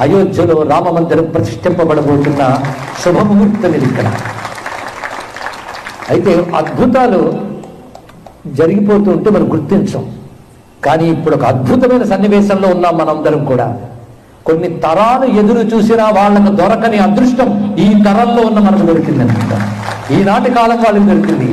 అయోధ్యలో రామ మందిరం ప్రతిష్ఠింపబడబోతున్న శుభముహూర్తం ఇది ఇక్కడ. అయితే అద్భుతాలు జరిగిపోతూ ఉంటే మనం గుర్తించం. కానీ ఇప్పుడు ఒక అద్భుతమైన సన్నివేశంలో ఉన్నాం మనందరం కూడా. కొన్ని తరాలు ఎదురు చూసినా వాళ్ళకు దొరకని అదృష్టం ఈ తరంలో ఉన్న మనకు దొరికిందనమాట. ఈనాటి కాలం వాళ్ళకి దొరికింది.